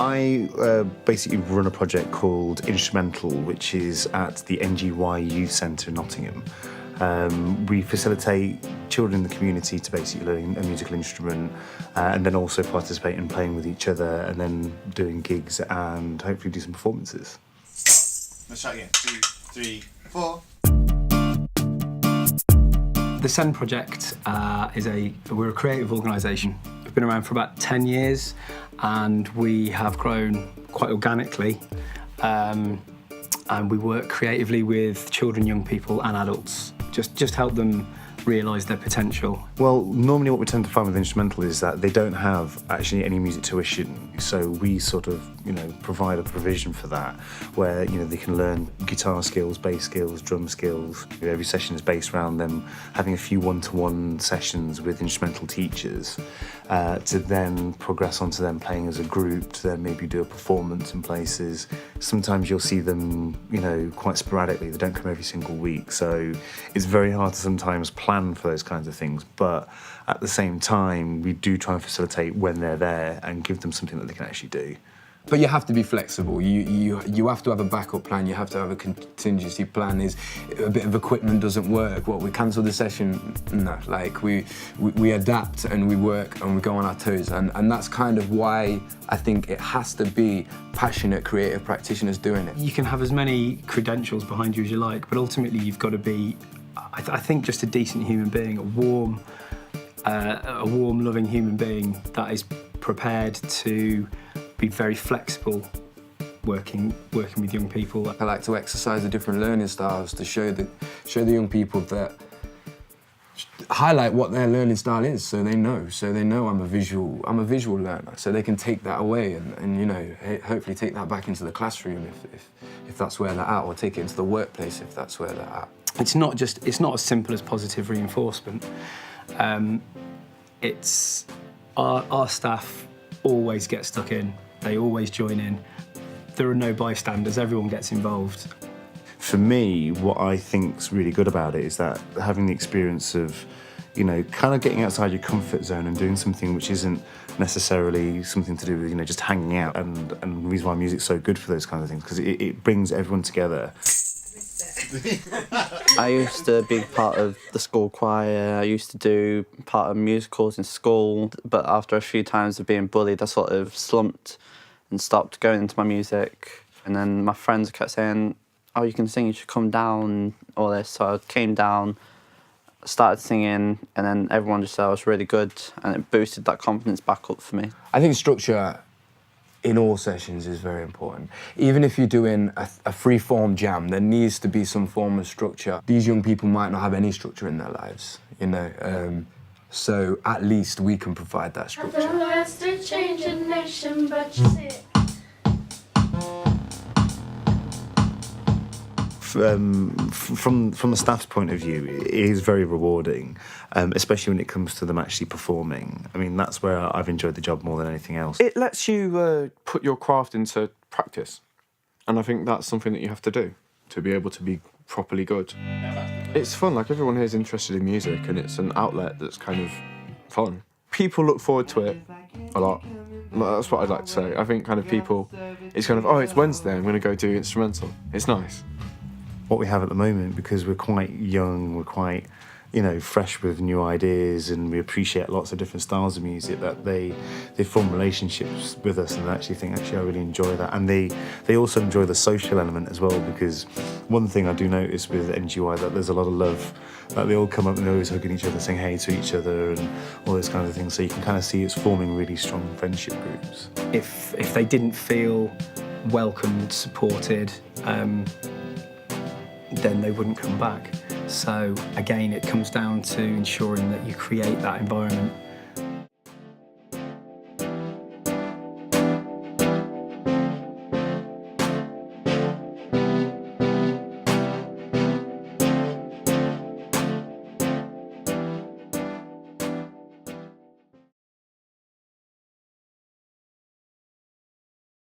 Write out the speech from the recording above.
I basically run a project called Instrumental, which is at the NGY Youth Centre in Nottingham. We facilitate children in the community to basically learn a musical instrument and then also participate in playing with each other and then doing gigs and hopefully do some performances. Let's try again. 2, 3, 4. The SEND project we're a creative organisation. We've been around for about 10 years and we have grown quite organically. And we work creatively with children, young people and adults. Just help them realise their potential. Well, normally what we tend to find with Instrumental is that they don't have actually any music tuition, so we sort of, provide a provision for that, where, they can learn guitar skills, bass skills, drum skills. Every session is based around them having a few one-to-one sessions with instrumental teachers to then progress onto them playing as a group, to then maybe do a performance in places. Sometimes you'll see them, quite sporadically. They don't come every single week, so it's very hard to sometimes plan for those kinds of things, but at the same time we do try and facilitate when they're there and give them something that they can actually do. But you have to be flexible. You have to have a backup plan. You have to have a contingency plan. Is a bit of equipment doesn't work, we cancel the session? No, we adapt and we work and we go on our toes, and that's kind of why I think it has to be passionate, creative practitioners doing it. You can have as many credentials behind you as you like, but ultimately you've got to be, I think, just a decent human being, a warm, loving human being that is prepared to be very flexible working with young people. I like to exercise the different learning styles to show the young people that, highlight what their learning style is, so they know I'm a visual learner, so they can take that away and hopefully take that back into the classroom if that's where they're at, or take it into the workplace if that's where they're at. It's not as simple as positive reinforcement. It's our staff always get stuck in. They always join in. There are no bystanders, everyone gets involved. For me, what I think's really good about it is that having the experience of, kind of getting outside your comfort zone and doing something which isn't necessarily something to do with, just hanging out. And the reason why music's so good for those kinds of things, because it brings everyone together. I used to be part of the school choir. I used to do part of musicals in school, but after a few times of being bullied, I sort of slumped and stopped going into my music. And then my friends kept saying, "Oh, you can sing, you should come down," all this. So I came down, started singing, and then everyone just said I was really good, and it boosted that confidence back up for me. I think structure in all sessions is very important. Even if you're doing a free-form jam, there needs to be some form of structure. These young people might not have any structure in their lives, so at least we can provide that structure. I don't know it's to change a nation, but you see it. From the staff's point of view, it is very rewarding, especially when it comes to them actually performing. I mean, that's where I've enjoyed the job more than anything else. It lets you put your craft into practice, and I think that's something that you have to do to be able to be properly good. It's fun, everyone here is interested in music, and it's an outlet that's kind of fun. People look forward to it a lot. That's what I'd like to say. I think people, it's oh, it's Wednesday, I'm going to go do Instrumental. It's nice. What we have at the moment, because we're quite young, we're quite, fresh with new ideas, and we appreciate lots of different styles of music, that they form relationships with us and they actually think, I really enjoy that. And they also enjoy the social element as well, because one thing I do notice with NGY, that there's a lot of love. They all come up and they're always hugging each other, saying hey to each other and all those kinds of things. So you can kind of see it's forming really strong friendship groups. If they didn't feel welcomed, supported, then they wouldn't come back. So again, it comes down to ensuring that you create that environment